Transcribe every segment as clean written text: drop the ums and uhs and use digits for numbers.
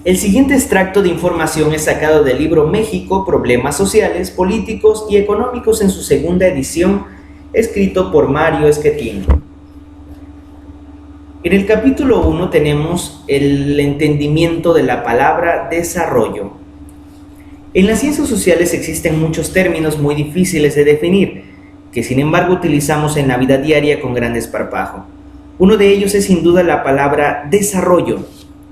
El siguiente extracto de información es sacado del libro México, Problemas Sociales, Políticos y Económicos en su segunda edición, escrito por Mario Schettino. En el capítulo 1 tenemos el entendimiento de la palabra desarrollo. En las ciencias sociales existen muchos términos muy difíciles de definir, que sin embargo utilizamos en la vida diaria con gran desparpajo. Uno de ellos es sin duda la palabra desarrollo.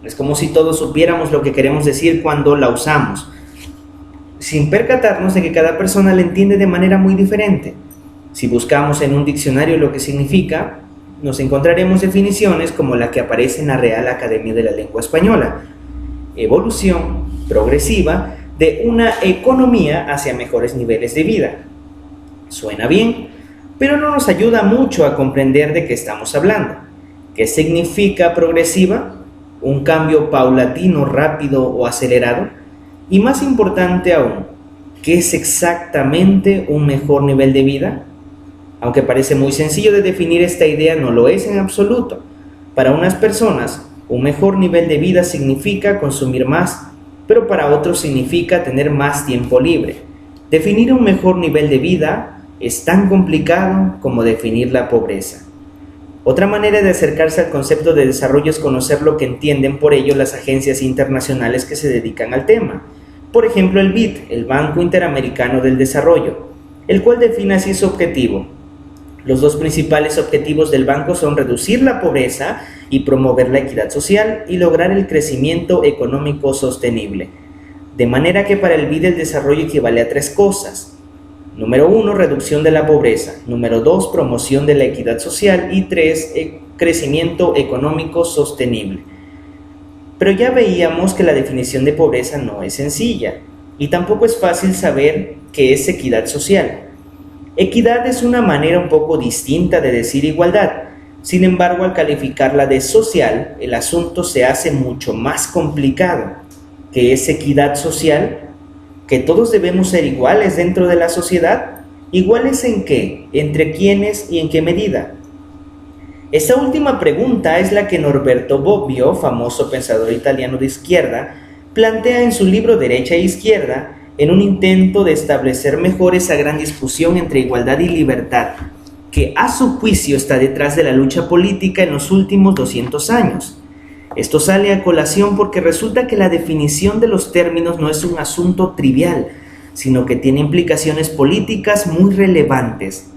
Es como si todos supiéramos lo que queremos decir cuando la usamos, sin percatarnos de que cada persona la entiende de manera muy diferente. Si buscamos en un diccionario lo que significa, nos encontraremos definiciones como la que aparece en la Real Academia de la Lengua Española: evolución progresiva de una economía hacia mejores niveles de vida. Suena bien, pero no nos ayuda mucho a comprender de qué estamos hablando. ¿Qué significa progresiva? ¿Un cambio paulatino, rápido o acelerado? Y más importante aún, ¿qué es exactamente un mejor nivel de vida? Aunque parece muy sencillo de definir, esta idea no lo es en absoluto. Para unas personas, un mejor nivel de vida significa consumir más, pero para otros significa tener más tiempo libre. Definir un mejor nivel de vida es tan complicado como definir la pobreza. Otra manera de acercarse al concepto de desarrollo es conocer lo que entienden por ello las agencias internacionales que se dedican al tema. Por ejemplo, el BID, el Banco Interamericano del Desarrollo, el cual define así su objetivo. Los dos principales objetivos del banco son reducir la pobreza y promover la equidad social y lograr el crecimiento económico sostenible. De manera que para el BID el desarrollo equivale a tres cosas. Número 1, reducción de la pobreza. Número 2, promoción de la equidad social. Y 3, crecimiento económico sostenible. Pero ya veíamos que la definición de pobreza no es sencilla y tampoco es fácil saber qué es equidad social. Equidad es una manera un poco distinta de decir igualdad. Sin embargo, al calificarla de social, el asunto se hace mucho más complicado. ¿Qué es equidad social? ¿Que todos debemos ser iguales dentro de la sociedad? ¿Iguales en qué? ¿Entre quiénes y en qué medida? Esta última pregunta es la que Norberto Bobbio, famoso pensador italiano de izquierda, plantea en su libro Derecha e Izquierda, en un intento de establecer mejor esa gran discusión entre igualdad y libertad, que a su juicio está detrás de la lucha política en los últimos 200 años. Esto sale a colación porque resulta que la definición de los términos no es un asunto trivial, sino que tiene implicaciones políticas muy relevantes.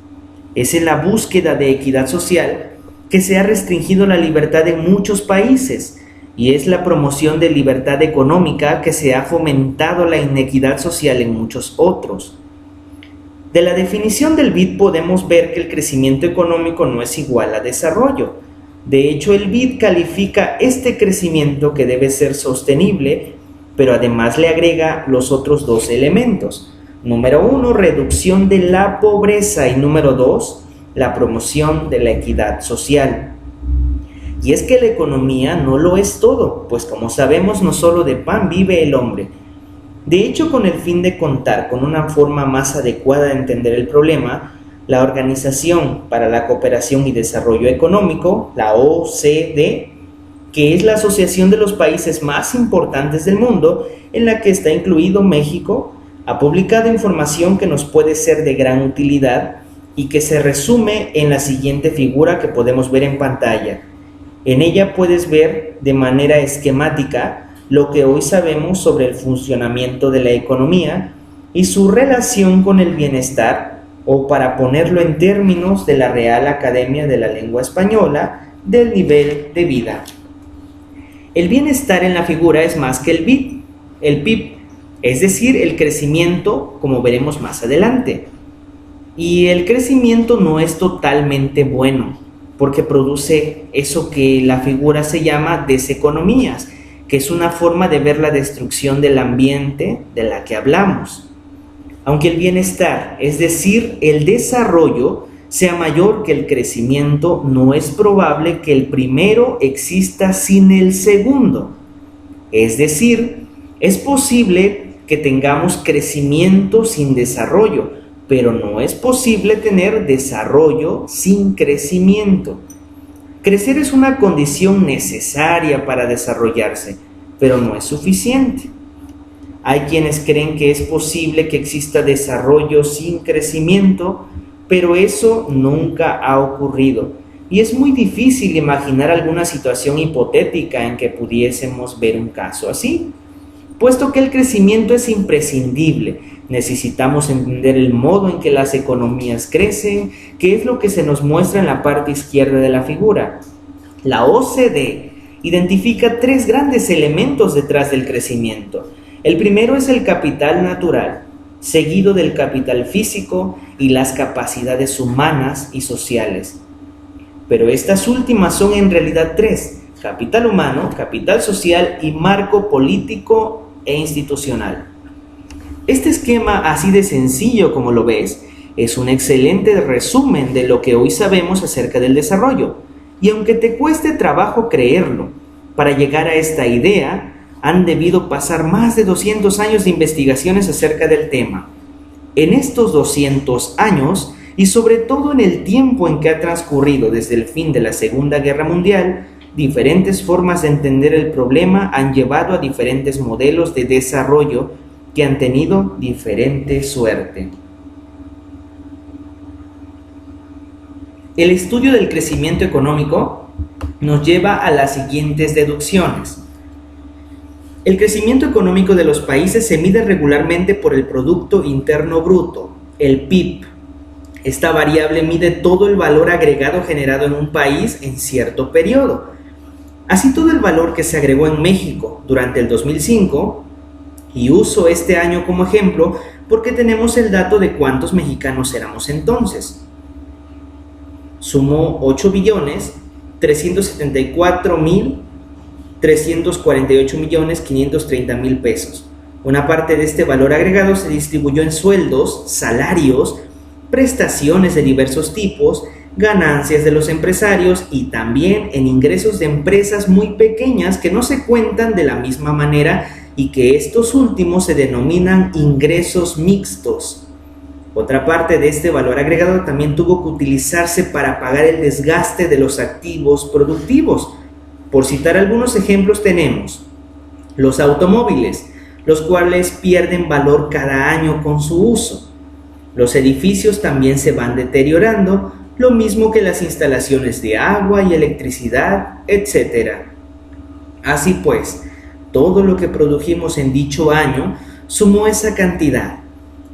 Es en la búsqueda de equidad social que se ha restringido la libertad en muchos países, y es la promoción de libertad económica que se ha fomentado la inequidad social en muchos otros. De la definición del BID podemos ver que el crecimiento económico no es igual a desarrollo. De hecho, el BID califica este crecimiento que debe ser sostenible, pero además le agrega los otros dos elementos. Número 1, reducción de la pobreza, y número 2, la promoción de la equidad social. Y es que la economía no lo es todo, pues como sabemos, no solo de pan vive el hombre. De hecho, con el fin de contar con una forma más adecuada de entender el problema, la Organización para la Cooperación y Desarrollo Económico, la OCDE, que es la asociación de los países más importantes del mundo, en la que está incluido México, ha publicado información que nos puede ser de gran utilidad y que se resume en la siguiente figura que podemos ver en pantalla. En ella puedes ver de manera esquemática lo que hoy sabemos sobre el funcionamiento de la economía y su relación con el bienestar, o para ponerlo en términos de la Real Academia de la Lengua Española, del nivel de vida. El bienestar en la figura es más que el PIB, es decir, el crecimiento, como veremos más adelante. Y el crecimiento no es totalmente bueno, porque produce eso que la figura se llama deseconomías, que es una forma de ver la destrucción del ambiente de la que hablamos. Aunque el bienestar, es decir, el desarrollo, sea mayor que el crecimiento, no es probable que el primero exista sin el segundo. Es decir, es posible que tengamos crecimiento sin desarrollo, pero no es posible tener desarrollo sin crecimiento. Crecer es una condición necesaria para desarrollarse, pero no es suficiente. Hay quienes creen que es posible que exista desarrollo sin crecimiento, pero eso nunca ha ocurrido. Y es muy difícil imaginar alguna situación hipotética en que pudiésemos ver un caso así. Puesto que el crecimiento es imprescindible, necesitamos entender el modo en que las economías crecen, que es lo que se nos muestra en la parte izquierda de la figura. La OCDE identifica 3 grandes elementos detrás del crecimiento. El primero es el capital natural, seguido del capital físico y las capacidades humanas y sociales. Pero estas últimas son en realidad 3: capital humano, capital social y marco político e institucional. Este esquema, así de sencillo como lo ves, es un excelente resumen de lo que hoy sabemos acerca del desarrollo. Y aunque te cueste trabajo creerlo, para llegar a esta idea han debido pasar más de 200 años de investigaciones acerca del tema. En estos 200 años, y sobre todo en el tiempo en que ha transcurrido desde el fin de la Segunda Guerra Mundial, diferentes formas de entender el problema han llevado a diferentes modelos de desarrollo que han tenido diferente suerte. El estudio del crecimiento económico nos lleva a las siguientes deducciones. El crecimiento económico de los países se mide regularmente por el Producto Interno Bruto, el PIB. Esta variable mide todo el valor agregado generado en un país en cierto periodo. Así, todo el valor que se agregó en México durante el 2005, y uso este año como ejemplo porque tenemos el dato de cuántos mexicanos éramos entonces, sumó 8.374.348.530.000 pesos. Una parte de este valor agregado se distribuyó en sueldos, salarios, prestaciones de diversos tipos, ganancias de los empresarios y también en ingresos de empresas muy pequeñas que no se cuentan de la misma manera y que estos últimos se denominan ingresos mixtos. Otra parte de este valor agregado también tuvo que utilizarse para pagar el desgaste de los activos productivos. Por citar algunos ejemplos tenemos los automóviles, los cuales pierden valor cada año con su uso. Los edificios también se van deteriorando, lo mismo que las instalaciones de agua y electricidad, etc. Así pues, todo lo que produjimos en dicho año sumó esa cantidad,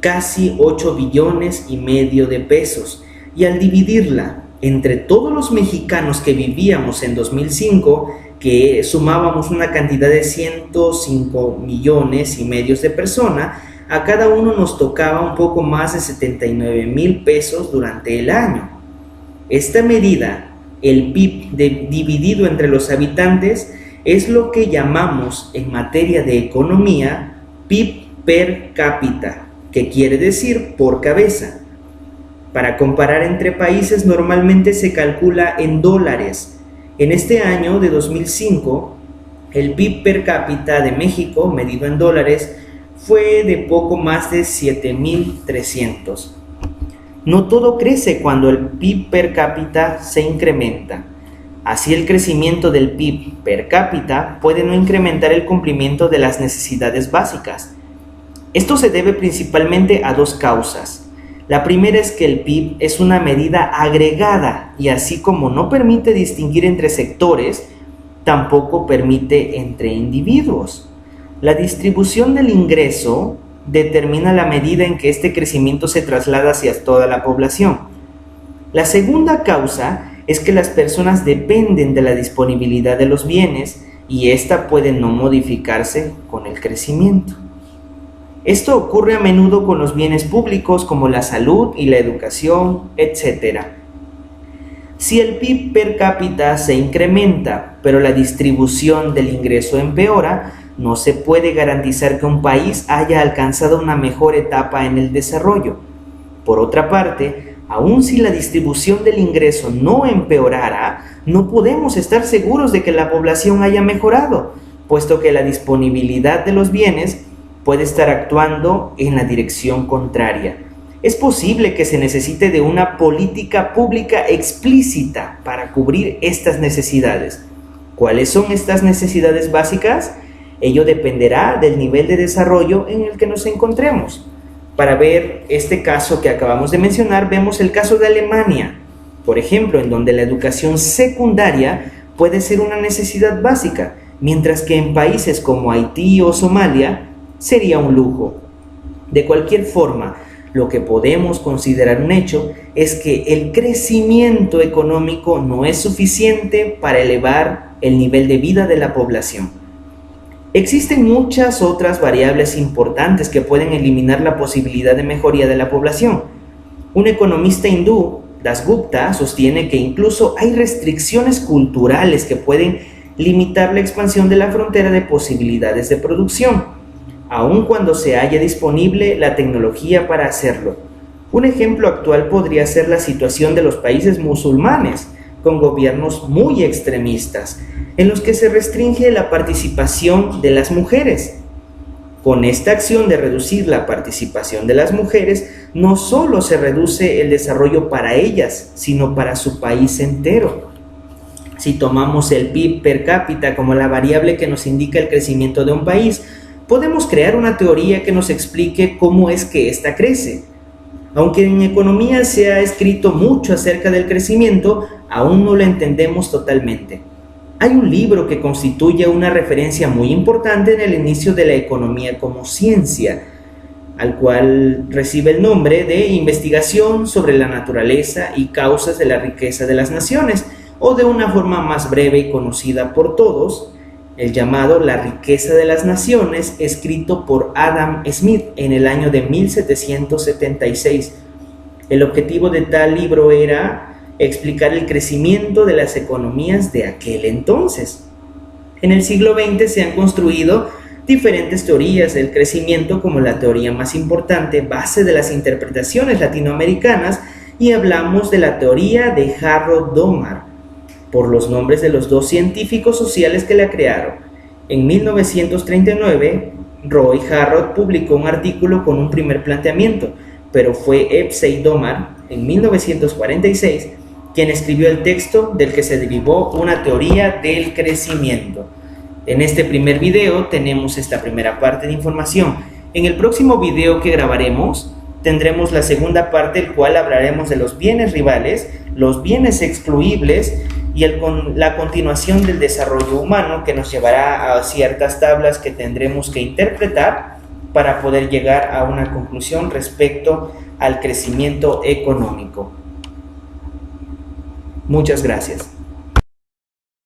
casi 8 billones y medio de pesos, y al dividirla entre todos los mexicanos que vivíamos en 2005, que sumábamos una cantidad de 105 millones y medio de personas, a cada uno nos tocaba un poco más de 79,000 pesos durante el año. Esta medida, el PIB dividido entre los habitantes, es lo que llamamos en materia de economía PIB per cápita, que quiere decir por cabeza. Para comparar entre países normalmente se calcula en dólares. En este año de 2005, el PIB per cápita de México, medido en dólares, fue de poco más de 7,300. No todo crece cuando el PIB per cápita se incrementa. Así, el crecimiento del PIB per cápita puede no incrementar el cumplimiento de las necesidades básicas. Esto se debe principalmente a dos causas. La primera es que el PIB es una medida agregada y así como no permite distinguir entre sectores, tampoco permite entre individuos. La distribución del ingreso determina la medida en que este crecimiento se traslada hacia toda la población. La segunda causa es que las personas dependen de la disponibilidad de los bienes y ésta puede no modificarse con el crecimiento. Esto ocurre a menudo con los bienes públicos como la salud y la educación, etc. Si el PIB per cápita se incrementa, pero la distribución del ingreso empeora, no se puede garantizar que un país haya alcanzado una mejor etapa en el desarrollo. Por otra parte, aun si la distribución del ingreso no empeorara, no podemos estar seguros de que la población haya mejorado, puesto que la disponibilidad de los bienes puede estar actuando en la dirección contraria. Es posible que se necesite de una política pública explícita para cubrir estas necesidades. ¿Cuáles son estas necesidades básicas? Ello dependerá del nivel de desarrollo en el que nos encontremos. Para ver este caso que acabamos de mencionar, vemos el caso de Alemania, por ejemplo, en donde la educación secundaria puede ser una necesidad básica, mientras que en países como Haití o Somalia sería un lujo. De cualquier forma, lo que podemos considerar un hecho es que el crecimiento económico no es suficiente para elevar el nivel de vida de la población. Existen muchas otras variables importantes que pueden eliminar la posibilidad de mejoría de la población. Un economista hindú, Dasgupta, sostiene que incluso hay restricciones culturales que pueden limitar la expansión de la frontera de posibilidades de producción, aun cuando se haya disponible la tecnología para hacerlo. Un ejemplo actual podría ser la situación de los países musulmanes, con gobiernos muy extremistas, en los que se restringe la participación de las mujeres. Con esta acción de reducir la participación de las mujeres, no solo se reduce el desarrollo para ellas, sino para su país entero. Si tomamos el PIB per cápita como la variable que nos indica el crecimiento de un país, podemos crear una teoría que nos explique cómo es que ésta crece. Aunque en economía se ha escrito mucho acerca del crecimiento, aún no lo entendemos totalmente. Hay un libro que constituye una referencia muy importante en el inicio de la economía como ciencia, al cual recibe el nombre de Investigación sobre la naturaleza y causas de la riqueza de las naciones, o de una forma más breve y conocida por todos, el llamado La riqueza de las naciones, escrito por Adam Smith en el año de 1776. El objetivo de tal libro era explicar el crecimiento de las economías de aquel entonces. En el siglo XX se han construido diferentes teorías del crecimiento, como la teoría más importante, base de las interpretaciones latinoamericanas, y hablamos de la teoría de Harrod-Domar, por los nombres de los dos científicos sociales que la crearon. En 1939, Roy Harrod publicó un artículo con un primer planteamiento, pero fue Epstein-Domar, en 1946, quien escribió el texto del que se derivó una teoría del crecimiento. En este primer video tenemos esta primera parte de información. En el próximo video que grabaremos, tendremos la segunda parte, el cual hablaremos de los bienes rivales, los bienes excluibles y la continuación del desarrollo humano, que nos llevará a ciertas tablas que tendremos que interpretar para poder llegar a una conclusión respecto al crecimiento económico. Muchas gracias.